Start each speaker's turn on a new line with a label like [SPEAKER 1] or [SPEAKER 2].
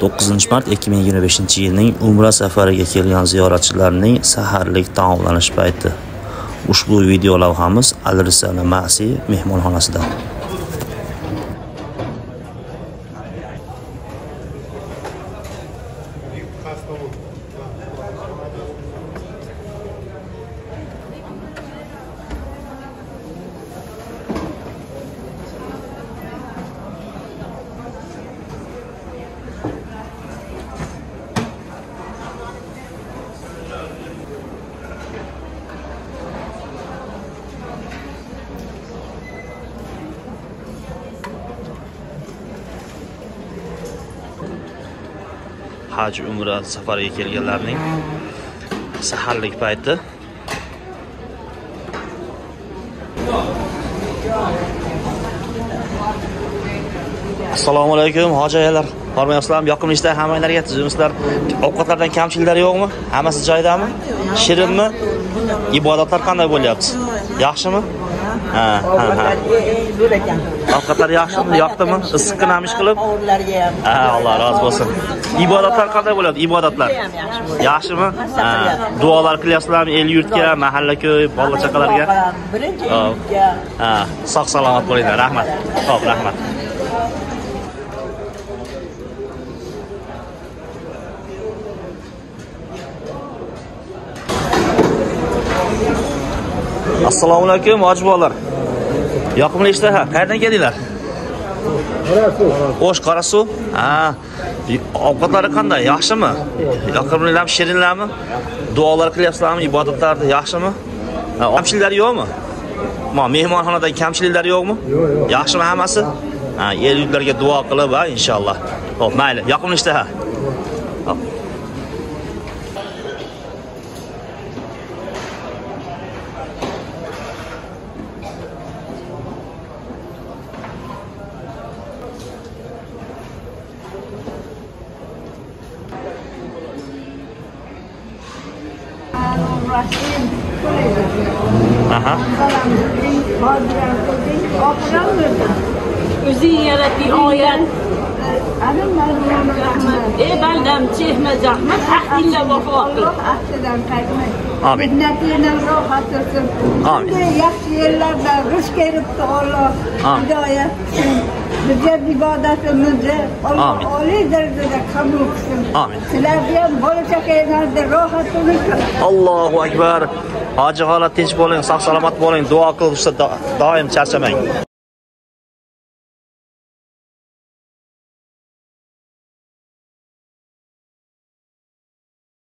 [SPEAKER 1] 9 mart 2025-yilning Umra safariga kelgan ziyoratchilarning saharlik taomlanish payti. Ushbu video lavhamiz Al-Risala Ma'si mehmonxonasida. Haj umra safariga kelganlarning saharlik payti. Assalomu alaykum hojilar. Hormayapsizlarmi? Yoqimli ishlar hammanglarga tuzumsizlar. Ovqatlardan kamchiliklar yo'qmi? Hammasi joyidami? Shirinmi? Ibodatlar qanday bo'lyapti? Yaxshimi? Ha. Ovqatlar yaxshimi? Yoqdimi? Issiqqina ish qilib? Ha, Alloh rozi bo'lsin. Ibodatlar qanday bo'ladi? Ibodatlar yaxshimi? Ha. Duolar qilyapsizlarmi el yurtga, mahalla ko'y, bola chaqalarga? Birinchi yurtga. Ha, sog' salomat bo'linglar. Rahmat. Xo'p, rahmat. Assalomu alaykum hojibolar. Yoqimli ishlar. Qayerdan keldinglar? O'sh Qarasuv. Ha. Ovqatlari qanday? Yaxshimi? Yoqimlilarmi, shirinlarmi? Duolar qilyapsizlarmi? Ibodatlar yaxshimi? Kamchiliklar yo'qmi? Mehmonxonada kamchiliklar yo'qmi? Yaxshimi hammasi? Ha, el yurtlarga duo qilib, ha, inshaalloh. Xo'p, mayli. Yoqimli ishlar. Hop. Aha.
[SPEAKER 2] O'zing yaratgan oyat. Ey bandam, chehma zahmat, ahdingga vafo qil.
[SPEAKER 3] Ahdidan qaytmang.
[SPEAKER 1] Amin.
[SPEAKER 3] Mehnatini rohat etsin.
[SPEAKER 1] Amin.
[SPEAKER 3] Yaxshi yerlarda rizq beribdi Alloh. Hidoyat qilsin. Bizga ibodatimizni Alloh oliy darajada qabul qilsin.
[SPEAKER 1] Amin.
[SPEAKER 3] Sizlarga ham bola chaqanglarda rohatini qilsin.
[SPEAKER 1] Allohu akbar. Hoji holat tinch bo'ling, sog' salomat bo'ling, duo qilib doim charchamang.